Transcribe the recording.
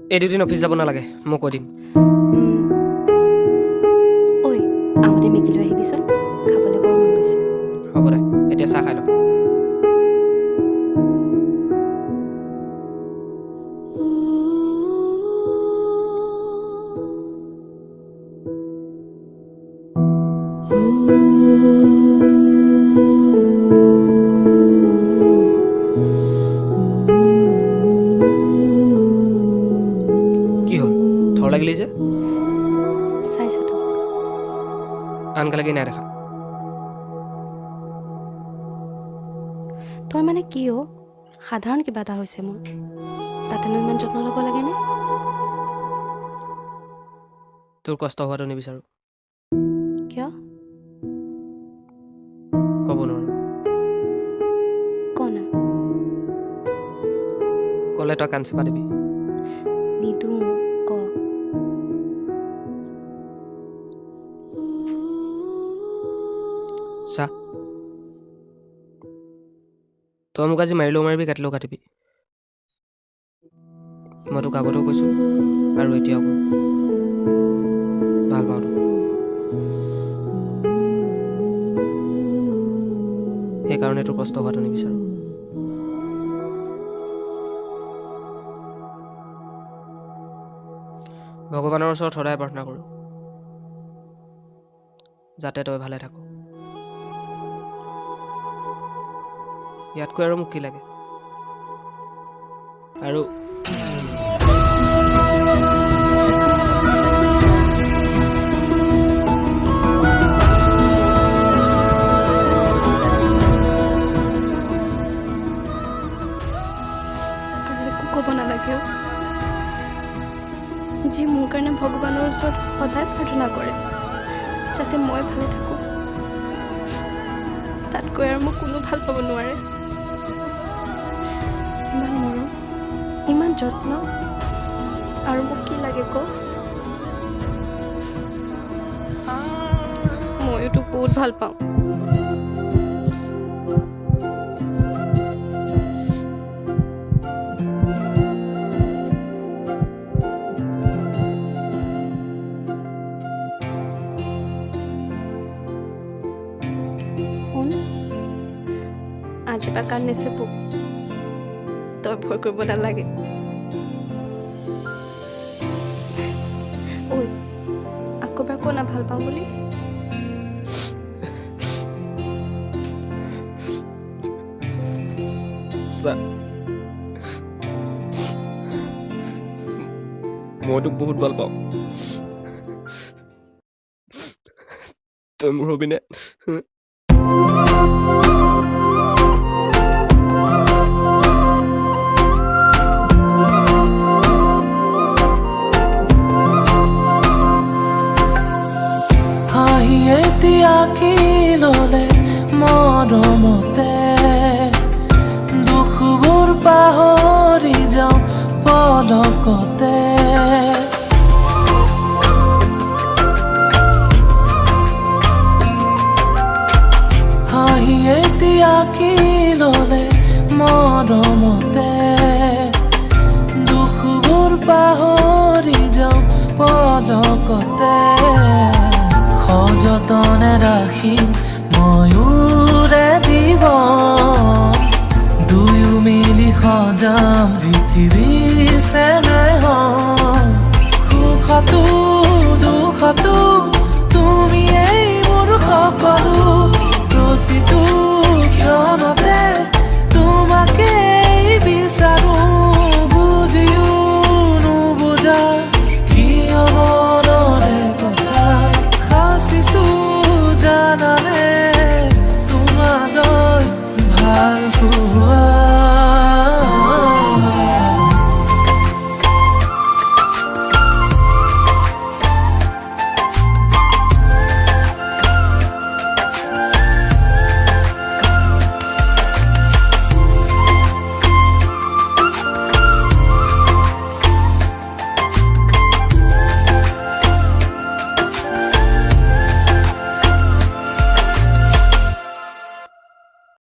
এই দুদিন অফিচ যাব নালাগে মই কৈ দিম ঐ আহোঁতে মেগী লৈ আহিবিচোন খাবলৈ বৰ মন গৈছে হ'ব দে এতিয়া চাহ খাই লওঁ কি হ'ল থৰ লাগিলি যে চাইছোঁ তো আনকালেকি নাই দেখা তই মানে কি অ' সাধাৰণ কিবা এটা হৈছে মোৰ তাতেনো ইমান যত্ন ল'ব লাগেনে তোৰ কষ্ট হোৱাটো নিবিচাৰোঁ কিয় ক'ব নোৱাৰোঁ ক না ক'লে তই কাণ চেপা দিবি নিদোঁ ক চা তই মোক আজি মাৰিলেও মাৰিবি কাটিলেও কাটিবি মই তোক আগতেও কৈছোঁ আৰু এতিয়াও কওঁ ভাল পাওঁ তোক সেইকাৰণে তোৰ কষ্ট হোৱাটো নিবিচাৰোঁ ভগৱানৰ ওচৰত সদায় প্ৰাৰ্থনা কৰোঁ যাতে তই ভালে থাক ইয়াতকৈ আৰু মোক কি লাগে আৰু একো ক'ব নালাগে যি মোৰ কাৰণে ভগৱানৰ ওচৰত সদায় প্ৰাৰ্থনা কৰে যাতে মই ভালে থাকোঁ তাতকৈ আৰু মোক কোনো ভাল পাব নোৱাৰে ইমান মৰম ইমান যত্ন আৰু মোক কি লাগে ক ময়ো তোক বহুত ভাল পাওঁ শুন আজিৰ পৰা কাণ নেচেপো তই ভয় কৰিব নালাগে ঐ আকৌ এবাৰ ক না ভাল পাওঁ বুলি মই তোক বহুত ভাল পাওঁ তই মোৰ হবিনে এতিয়া কি ললে মৰমতে দুখবোৰ পাহৰি যাওঁ পলকতে হাঁহি এতিয়া কি ললে মৰমতে দুখবোৰ পাহৰি যাওঁ পলকতে সযতনে ৰাখিম ময়ূৰে জীৱন দুয়ো মিলি সজাম পৃথিৱী চেনেহ সুখতো দুখতো তুমিয়েই মোৰ সকলো প্ৰতিটো ক্ষণতে তোমাকেই বিচাৰো বুজিও নুবুজা কিয় মনৰে কথা সাঁচিছো জানানে তোমালৈ ভাল